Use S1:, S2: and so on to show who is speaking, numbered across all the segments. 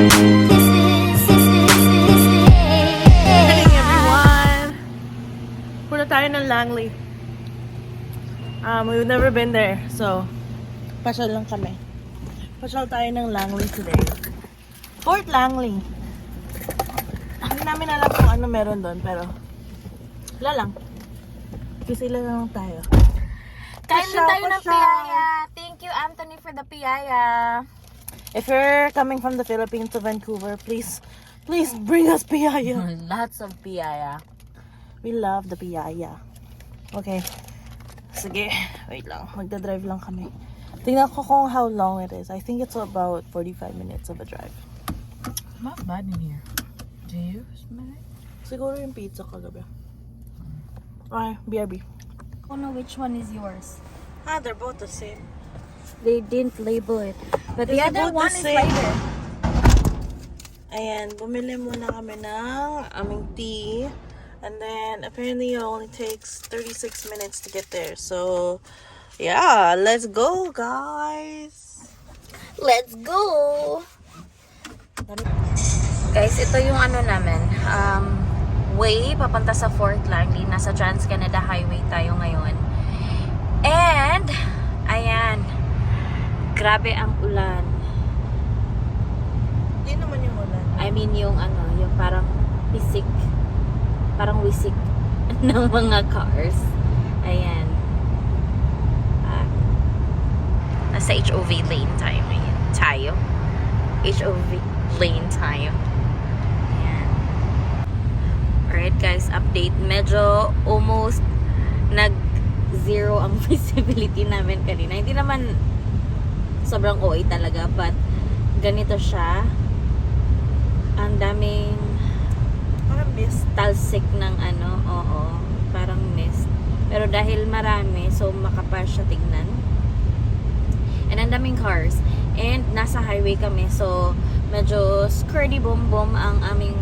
S1: Morning everyone! Punta tayo ng Langley. We've never been there, so pasyal lang kami. Pasyal tayo ng Langley today. Fort Langley. Hindi namin alam kung ano meron doon, pero wala lang. Kasi lang tayo.
S2: Kain din tayo ng piyaya. Thank you, Anthony, for the piyaya.
S1: If you're coming from the Philippines to Vancouver, please bring us piyaya.
S2: Lots of piyaya.
S1: We love the piyaya. Okay. Sige, wait lang. Magdadrive lang kami. Tingnan ko kung how long it is. I think it's about 45 minutes of a drive.
S2: Not bad in here. Do you smell it?
S1: Siguro yung pizza kagabi. Okay, BRB.
S2: I don't know which one is yours.
S1: They're both the same.
S2: They didn't label it. But the
S1: They're
S2: other
S1: both
S2: one
S1: the
S2: is
S1: same.
S2: lighter.
S1: Ayan, bumili muna kami ng aming tea. And then, apparently, it only takes 36 minutes to get there. So, yeah, let's go, guys!
S2: Let's go! Guys, ito yung ano namin. Way, papunta sa Fort Langley. Nasa Trans-Canada Highway tayo ngayon. And, ayan. Grabe ang ulan.
S1: Hindi naman yung ulan.
S2: I mean, yung ano, yung parang pisik. Parang wisik ng mga cars. Ayan. Nasa HOV lane tayo. HOV lane tayo. Ayan. Alright guys, update. Medyo almost nag-zero ang visibility namin kanina. Hindi naman sobrang OA talaga, but ganito siya. Ang daming
S1: Parang mist.
S2: talsik ng ano, oo, parang mist. Pero dahil marami, so makapal siya tignan. And ang daming cars. And nasa highway kami, so medyo skirty boom boom ang aming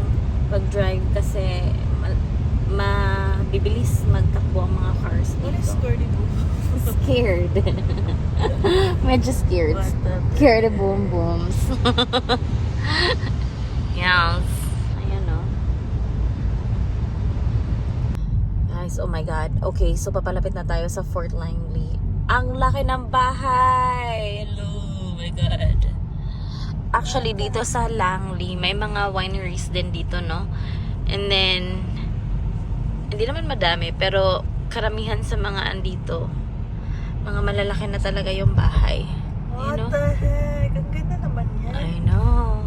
S2: pag-drive kasi mabibilis magtakbo ang mga cars
S1: What is
S2: dito.
S1: sturdy boom?
S2: Scared. Medyo scared.
S1: What the...
S2: Scared of boom booms. Yes. Ayan o. Guys, oh my God. Okay, so papalapit na tayo sa Fort Langley. Ang laki ng bahay! Hello, oh my God. Actually, dito sa Langley, may mga wineries din dito, no? And then, hindi naman madami, pero karamihan sa mga andito, mga malalaki na talaga yung bahay.
S1: What
S2: You know?
S1: the heck? Ang ganda naman yan.
S2: I know.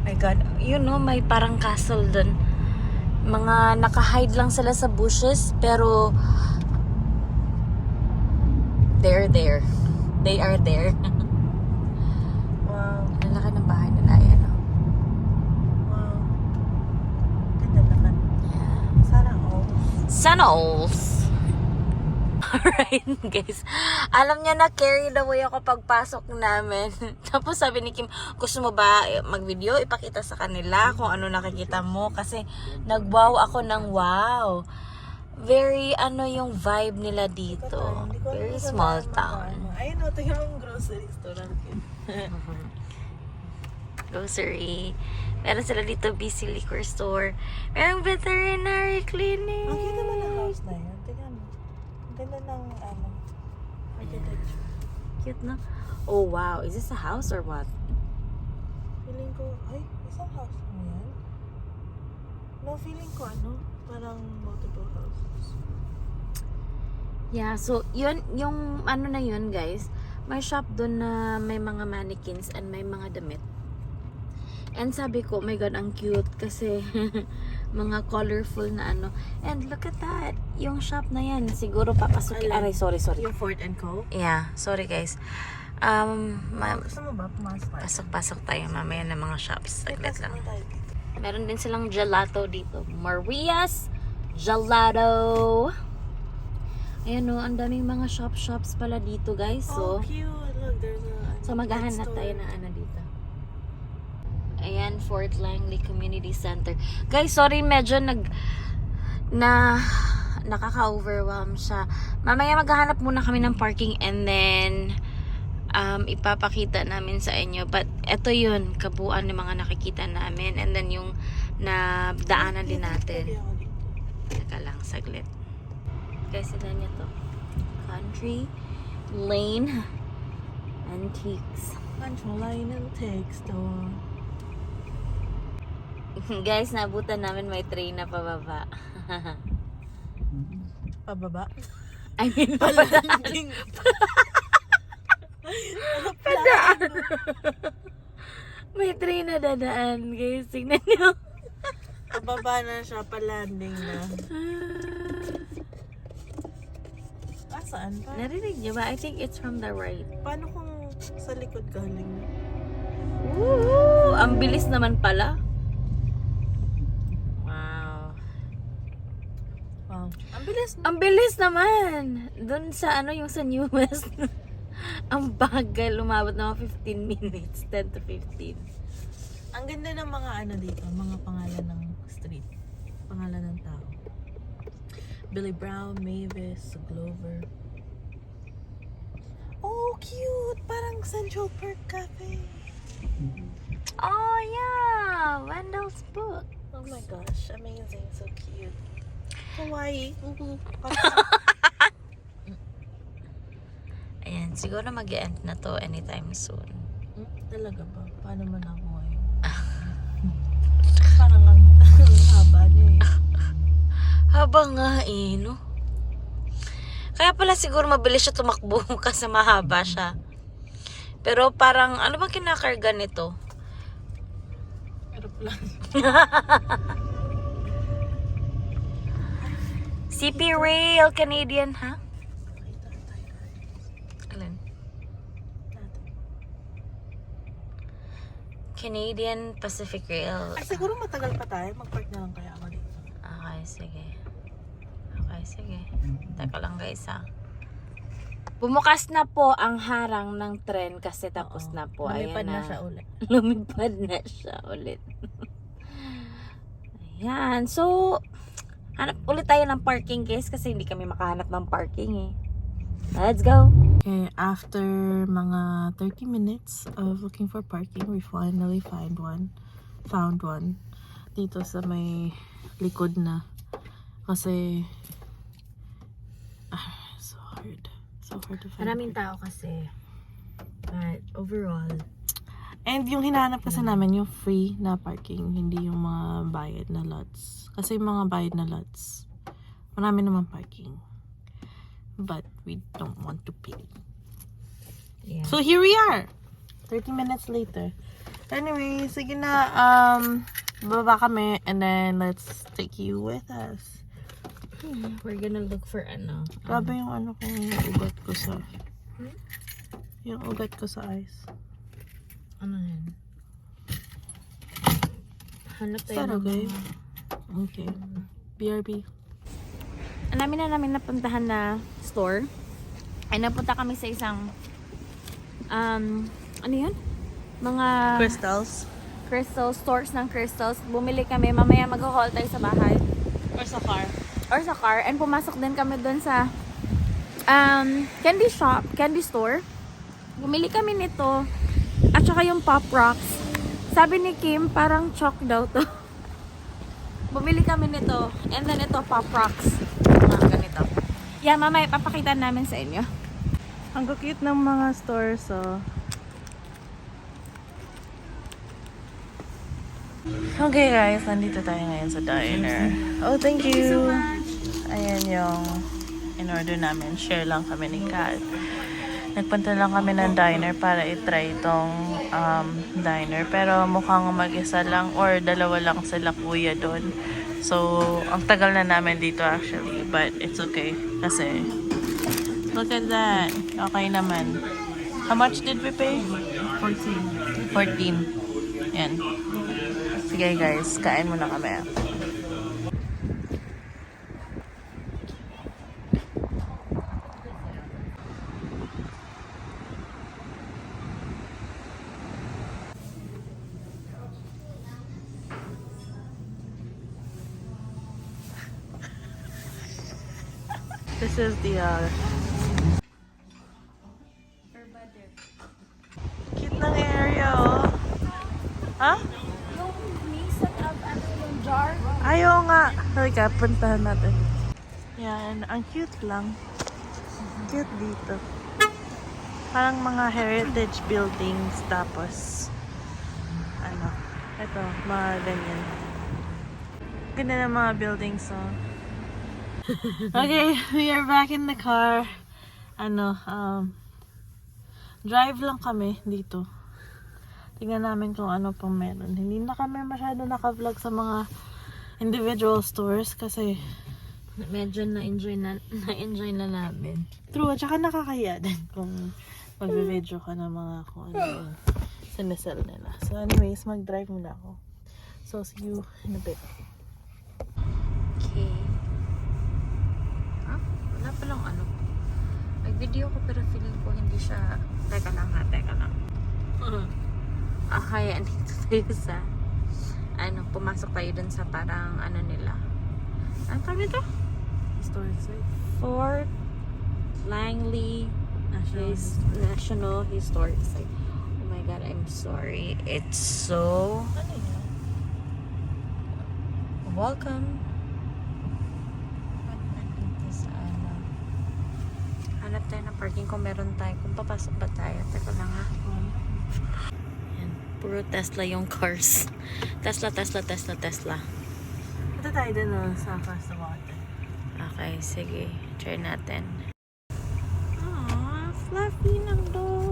S2: My God. You know, may parang castle dun. Mga naka-hide lang sila sa bushes, pero they're there. They are there.
S1: Wow.
S2: Ang laki ng bahay nila. Ayan, oh.
S1: Wow. Ganda naman.
S2: Yeah.
S1: Sana all.
S2: Sana alls. Alright, guys. Alam niya na carried away ako pagpasok namin. Tapos sabi ni Kim, gusto mo ba mag-video? Ipakita sa kanila kung ano nakikita mo. Kasi nag-wow ako ng wow. Very ano yung vibe nila dito. Very small town.
S1: Ayun o, tingnan mo yung grocery store.
S2: Grocery. Meron sila dito busy liquor store. Merong veterinary clinic.
S1: Ang cute naman ang house na yun. Tingnan mo. Ang ganda ng architecture.
S2: Cute na. Oh wow, is this a house or what?
S1: Feeling ko, ay, isang house mo yan? No, feeling ko parang multiple houses.
S2: Yeah, so yun, yung ano na yun guys, may shop doon na may mga mannequins and may mga damit. And sabi ko, oh my God, ang cute kasi mga colorful na ano. And look at that, yung shop na yan, siguro papasukin. Aray, sorry.
S1: Yung Fort & Co?
S2: Yeah, sorry guys.
S1: Gusto mo ba? Pumasok tayo.
S2: Pasok tayo mamaya ng mga shops. Saglit
S1: Pasok
S2: lang.
S1: na tayo.
S2: Meron din silang gelato dito. Maria's Gelato. Ayan o, ang daming mga shops pala dito guys. So,
S1: Oh, cute. Look, there's a...
S2: so maghahanap tayo na ano dito. Ayan, Fort Langley Community Center. Guys, sorry, medyo nakaka-overwhelm siya. Mamaya maghahanap muna kami ng parking and then ipapakita namin sa inyo. But ito yun, kabuuan ng mga nakikita namin. And then yung na daanan din natin. Teka lang, saglit. Guys, tignan nyo to. Country Lane Antiques.
S1: Country Lane Antiques store.
S2: Guys, nabutan namin may train na pababa.
S1: Pababa?
S2: I mean, palanding. Padaan. May train na dadaan. Guys, tignan nyo.
S1: Pababa na siya, palanding na. Saan pa?
S2: Narinig nyo ba? I think it's from the right.
S1: Paano kung sa likod galing?
S2: Woo! Ang bilis naman pala. Wow.
S1: Wow. Ang bilis.
S2: Ang bilis naman. Doon sa ano, yung sa New West. Ang bagal. Lumabot na mga 15 minutes. 10 to 15.
S1: Ang ganda ng mga ano dito. Mga pangalan ng street. Pangalan ng tao. Billy Brown, Mavis, Glover. Oh, cute! Parang Central Park Cafe.
S2: Oh, yeah! Wendell's book.
S1: Oh my gosh, amazing. So cute. Hawaii.
S2: Ayan, siguro mag-end na to anytime soon.
S1: Talaga ba? Paano man ako ngayon? Parang ang haba niya eh.
S2: Haba nga eh, no? Kaya pala siguro mabilis siya tumakbo kasi mahaba siya. Pero parang, ano bang kinakarga nito?
S1: Aeroplano.
S2: CP Rail Canadian, ha? Alin? Canadian Pacific Rail.
S1: Ay, siguro matagal pa tayo. Mag-park na lang kaya ako dito.
S2: Okay, sige. Okay, sige. Teka lang guys ha. Bumukas na po ang harang ng tren kasi tapos na po.
S1: Lumipad
S2: Ayan
S1: na siya ulit.
S2: Lumipad na siya ulit. Ayan. So, hanap ulit tayo ng parking guys kasi hindi kami makahanap ng parking eh. Let's go!
S1: Okay, after mga 30 minutes of looking for parking, we finally found one. Dito sa may likod na. Kasi, so hard. So hard to find.
S2: Maraming tao kasi. But overall,
S1: and yung hinahanap kasi namin, yung free na parking, hindi yung mga bayad na lots. Kasi yung mga bayad na lots, marami naman parking. But we don't want to pay.
S2: yeah.
S1: So here we are. 30 minutes later. Anyway, sige na, baba kami and then let's take you with us.
S2: We're gonna look for ano.
S1: Grabe yung ano ko, yung ugat ko sa... Yung ugat ko sa eyes.
S2: Ano yan? Hanap
S1: Is
S2: tayo
S1: that
S2: ng
S1: okay?
S2: mga-
S1: Okay. BRB.
S2: Ang dami na namin napuntahan na store. Ay napunta kami sa isang ano yun? Mga crystal stores ng crystals. Bumili kami. Mamaya mag-haul tayo sa bahay.
S1: Or sa car.
S2: Or sa car. And pumasok din kami dun sa candy store. Bumili kami nito. At saka yung Pop Rocks. Sabi ni Kim, parang chalk daw to. Bumili kami nito. And then ito, Pop Rocks. Mga ganito. Yeah, mamaya papakita namin sa inyo.
S1: Ang cute ng mga stores, so. Okay guys, nandito tayo ngayon sa diner. Oh, thank you.
S2: Thank you so much.
S1: Ayan yung in-order namin. Share lang kami ni Kat. Nagpunta lang kami ng diner para i-try itong diner. Pero mukhang mag-isa lang or dalawa lang sila kuya doon. So, ang tagal na namin dito actually. But it's okay. Kasi, look at that. Okay naman. How much did we pay? 14. 14. Yan. Sige guys, kain muna kami. This is the nga. Halika, puntahan natin. Yan, ang cute lang. Cute dito. Parang mga heritage buildings, tapos ano, ito, mga ganyan. Ganda ng mga buildings, so. Okay, we are back in the car. Drive lang kami dito. Tingnan namin kung ano pang meron. Hindi na kami masyado naka-vlog sa mga individual stores kasi
S2: Medyo na-enjoy na namin.
S1: true, at saka nakakahiya din kung mag-video ka ng mga kung ano yung sinesell nila. So anyways, mag-drive muna ako. So see you in a bit.
S2: Okay. Wala palang ano. Nag-video ko pero feeling ko hindi siya... Teka lang. Okay, andito tayo sa... pumasok tayo dun sa parang ano nila. Ano tawag ito?
S1: Historic site.
S2: Fort Langley National Historic Site. Oh my god, I'm sorry. It's so...
S1: Ano yun?
S2: Welcome. Dito sa ano. Hanap tayo ng parking kung meron tayo. Kung papasok ba tayo. Teka lang ha. Yan. Puro Tesla yung cars. Tesla.
S1: Ito tayo din sa Fast Water.
S2: Okay, sige. Try natin. Aww, fluffy ng dog.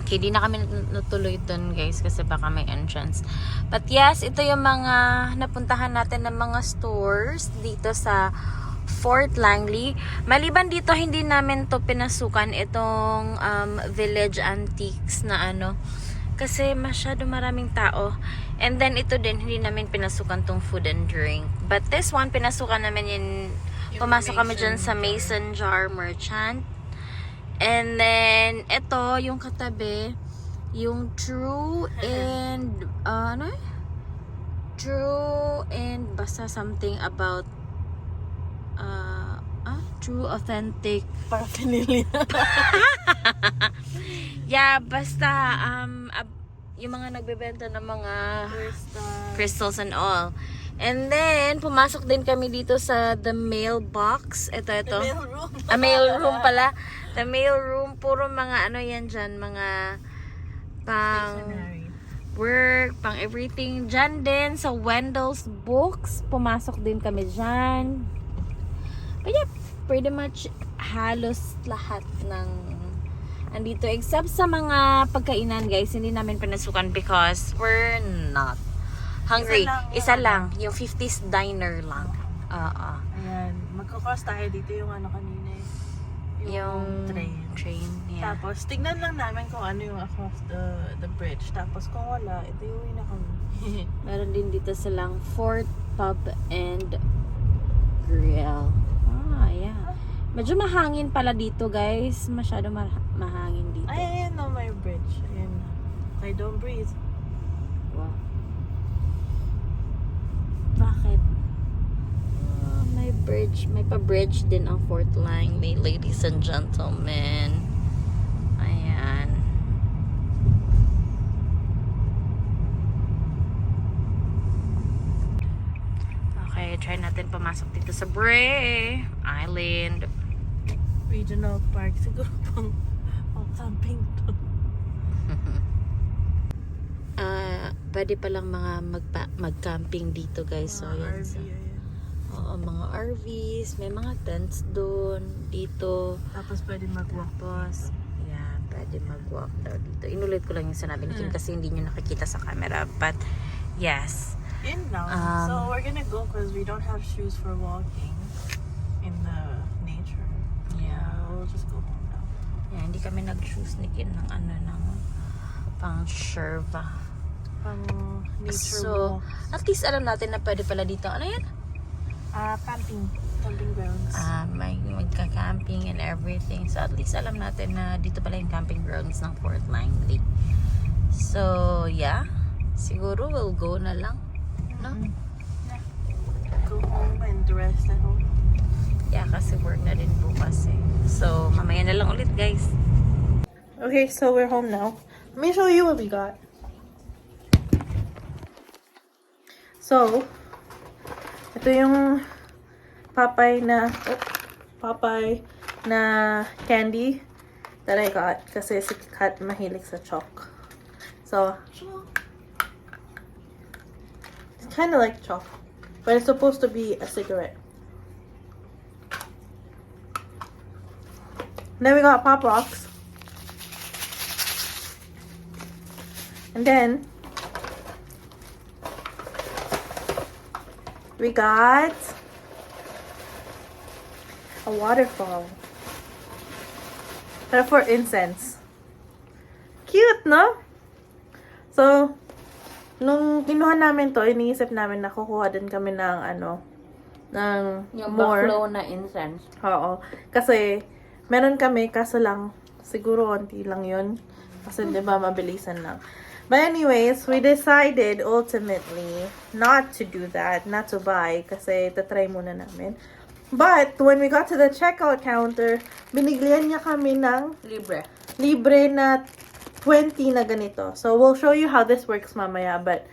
S2: Okay, di na kami natuloy dun guys kasi baka may entrance. But yes, ito yung mga napuntahan natin ng mga stores dito sa Fort Langley. Maliban dito, hindi namin to pinasukan itong Village Antiques na ano. Kasi masyado maraming tao. And then ito din, hindi namin pinasukan tong food and drink. But this one, pinasukan namin yung pumasok kami dyan sa Mason Jar Merchant. And then, ito, yung katabi, yung True and, True and basta something about, True Authentic
S1: Paraphernalia.
S2: Yeah, basta, yung mga nagbebenta ng mga crystals and all. And then, pumasok din kami dito sa the mailbox. Ito.
S1: The mail room.
S2: Mail room pala. The mail room, puro mga ano yan dyan, mga pang
S1: Stationery.
S2: work, pang everything. Dyan din, sa Wendell's Books, pumasok din kami dyan. But yeah, pretty much halos lahat ng andito except sa mga pagkainan guys, hindi namin pinasukan because we're not hungry. Isa lang, yung 50s diner lang.
S1: Ayan, magkakross tayo dito yung ano kanina eh. Yung train.
S2: Yeah.
S1: Tapos, tignan lang namin kung ano yung across the bridge. Tapos, kung wala, ito yung na kami.
S2: Meron din dito silang Fort Pub and Grill. Yeah. Medyo mahangin pala dito guys. Masyado mahangin dito.
S1: Ay, ayan no, may bridge. Ayan na. I don't breathe.
S2: Wow. Bakit? May bridge. May pa-bridge din ang Fort Langley, ladies and gentlemen. Ayan. Okay, try natin pumasok dito sa Buhay Island.
S1: Regional park. Siguro pang camping to.
S2: Pwede palang mga mag-camping dito guys. So, yan.
S1: RV, ayan.
S2: Oo, mga RVs. May mga tents doon. Dito.
S1: Tapos pwede mag-walk.
S2: Tapos, yeah, pwede mag-walk daw dito. Inulit ko lang yung sinabi ni Kim kasi hindi nyo nakikita sa camera. But, yes.
S1: In now. So, we're gonna go because we don't have shoes for walking in the nature.
S2: Yeah.
S1: We'll just go home now.
S2: Yeah, hindi kami nag-choose ni Kim ng pang Sherva.
S1: Pang nature
S2: So,
S1: walk.
S2: at least alam natin na pwede pala dito. Ano yan?
S1: Camping. Camping grounds.
S2: May magka-camping and everything. So, at least alam natin na dito pala yung camping grounds ng Fort Langley. So, yeah. Siguro we'll go na lang. No?
S1: Yeah. Go home and rest at home.
S2: Yeah, kasi work na din bukas eh. So, mamaya na lang ulit guys.
S1: Okay, so we're home now. Let me show you what we got. So, ito yung Popeye na candy that I got kasi si Kat mahilig sa chalk. So, it's kind of like chalk, but it's supposed to be a cigarette. Then we got Pop Rocks. And then we got a waterfall. Pero for incense. Cute, no? So, nung kinuha namin to, iniisip namin na kukuha din kami ng ng
S2: Yung
S1: more.
S2: backflow na incense.
S1: Oo. Kasi, meron kami, kaso lang, siguro konti lang yun. Kasi, di ba, mabilisan lang. But anyways, we decided ultimately not to do that, not to buy, kasi tatry muna namin. But, when we got to the checkout counter, binigyan niya kami ng libre na 20 na ganito. So, we'll show you how this works mamaya, but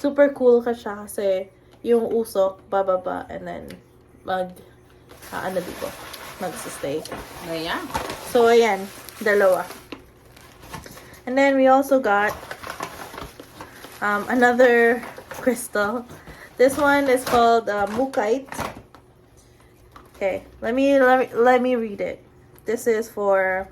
S1: super cool ka siya kasi yung usok, bababa, and then dito, mag-stay.
S2: Ayan.
S1: So, ayan, dalawa. And then, we also got another crystal. This one is called Mukite. Okay, let me read it. This is for,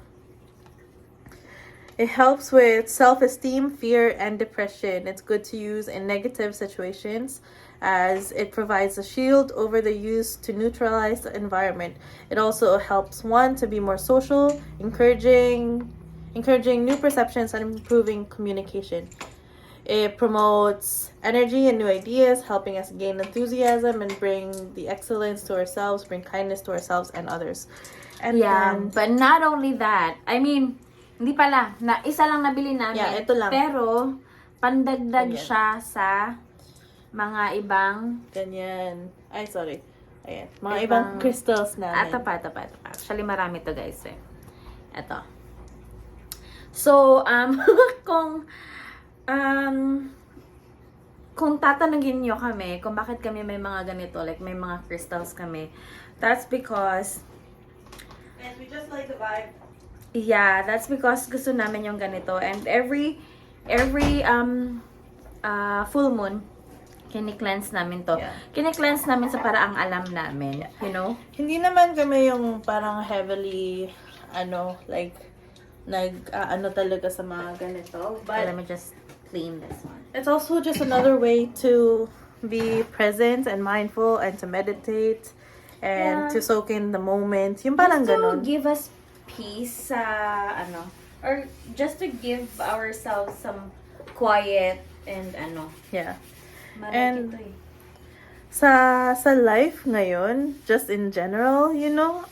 S1: it helps with self-esteem, fear, and depression. It's good to use in negative situations as it provides a shield over the use to neutralize the environment. It also helps one to be more social, encouraging new perceptions and improving communication. It promotes energy and new ideas, helping us gain enthusiasm and bring the excellence to ourselves, bring kindness to ourselves and others. And
S2: Yeah,
S1: then,
S2: but not only that. I mean, hindi pala. Isa lang nabili namin.
S1: Yeah, ito lang.
S2: Pero, pandagdag
S1: Ganyan.
S2: siya sa mga ibang...
S1: ganyan. Ay, sorry. Ayan. Mga ibang crystals namin.
S2: Ito pa. Actually, marami to guys eh. Ito. So, kung tatanungin nyo kami kung bakit kami may mga ganito, like may mga crystals kami, that's because...
S1: And we just like the vibe.
S2: Yeah, that's because gusto namin yung ganito. And every full moon, kini-cleanse namin to.
S1: Yeah.
S2: Kini-cleanse namin sa paraang alam namin, you know?
S1: Hindi naman kami yung parang heavily, talaga sa mga ganito.
S2: But let
S1: But
S2: me just clean this one.
S1: it's also just another way to be present and mindful and to meditate and
S2: Yeah.
S1: to soak in the moment. Yung parang
S2: Just to
S1: ganun.
S2: give us peace or just to give ourselves some quiet and
S1: Yeah.
S2: Malaki
S1: And
S2: to eh.
S1: sa life ngayon, just in general,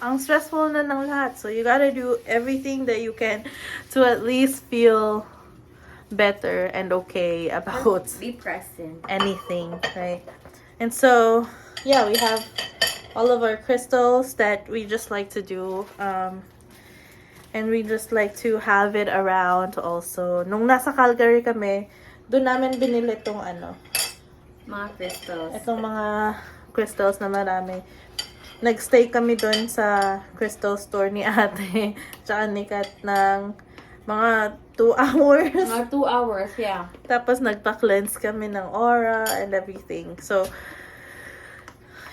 S1: ang stressful na ng lahat. So you gotta do everything that you can to at least feel better and okay about
S2: Be present.
S1: anything, right? And so, yeah, we have all of our crystals that we just like to do. And we just like to have it around also. Nung nasa Calgary kami, doon namin binili itong
S2: Mga crystals.
S1: itong mga crystals na marami. Nagstay kami doon sa crystal store ni ate, tsaka ni Kat ng mga 2 hours.
S2: Mga 2 hours, yeah.
S1: Tapos nagpa-cleanse kami ng aura and everything. So,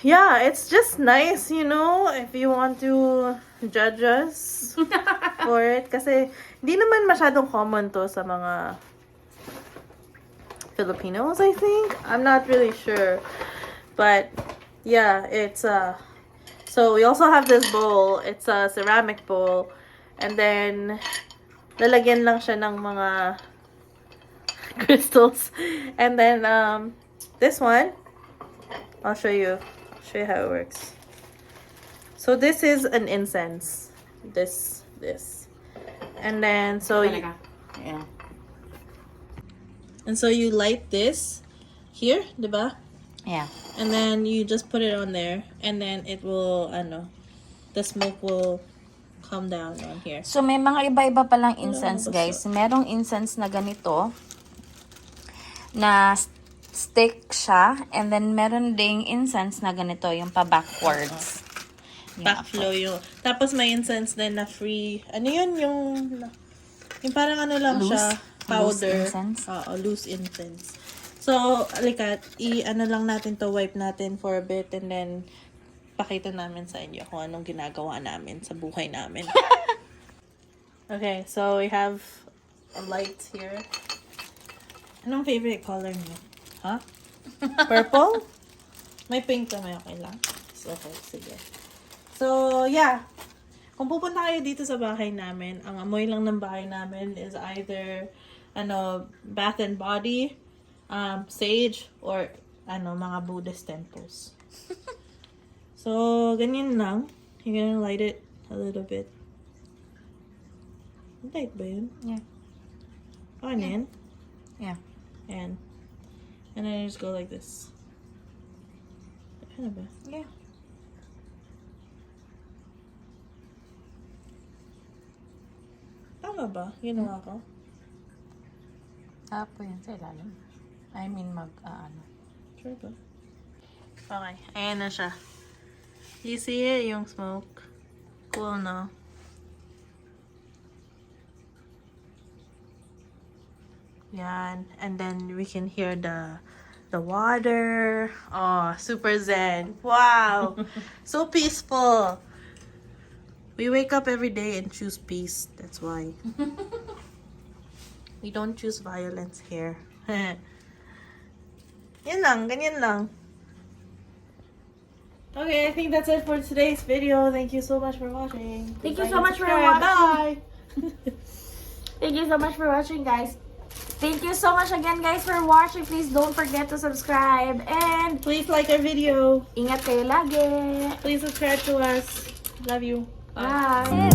S1: yeah, it's just nice, if you want to judge us for it. Kasi, hindi naman masyadong common to sa mga Filipinos, I think. I'm not really sure. But, yeah, it's so we also have this bowl. It's a ceramic bowl. And then, lalagyan lang siya ng mga crystals. And then, this one, I'll show you how it works. So this is an incense. This. And then,
S2: Yeah.
S1: And so you light this here, diba?
S2: Yeah.
S1: And then you just put it on there. And then it will, the smoke will come down on here.
S2: So, may mga iba-iba palang incense, guys. Merong incense na ganito, na stick siya. And then, meron ding incense na ganito, yung pa-backwards.
S1: Backflow yung... Tapos may incense din na free... Ano yun? Yung parang ano lang
S2: Loose?
S1: siya. Powder.
S2: Loose incense?
S1: Oo, loose incense. So, alikat, ano lang natin to, wipe natin for a bit and then pakita namin sa inyo kung anong ginagawa namin sa buhay namin. Okay, so we have a light here. Anong favorite color niyo? Huh? Purple? May pink na may okay lang. So, okay, sige. So, yeah. Kung pupunta kayo dito sa bahay namin, ang amoy lang ng bahay namin is either Bath and Body, sage, or mga Buddhist temples. So, ganyan lang. You're gonna light it a little bit. Light ba yun?
S2: Yeah.
S1: Okay na yan?
S2: Yeah.
S1: And then I just go like this. Ano ba?
S2: Yeah.
S1: Tama ba? Ginawa ko?
S2: Tapo yan sa ilalim. I mean,
S1: Sure ba? Okay, ayan na siya. You see it? Yung smoke. Cool, no? Yan. And then we can hear the water. Oh, super zen. Wow! So peaceful. We wake up every day and choose peace. That's why. We don't choose violence here. Yan lang, ganyan lang. Okay, I think that's it for today's video. Thank you so much for watching.
S2: Thank you
S1: Like
S2: so
S1: and
S2: much for
S1: subscribe.
S2: watching.
S1: Bye!
S2: Thank you so much for watching, guys. Thank you so much again, guys, for watching. Please don't forget to subscribe. And
S1: Please like our video.
S2: ingat kayo lagi.
S1: Please subscribe to us. Love you.
S2: Bye.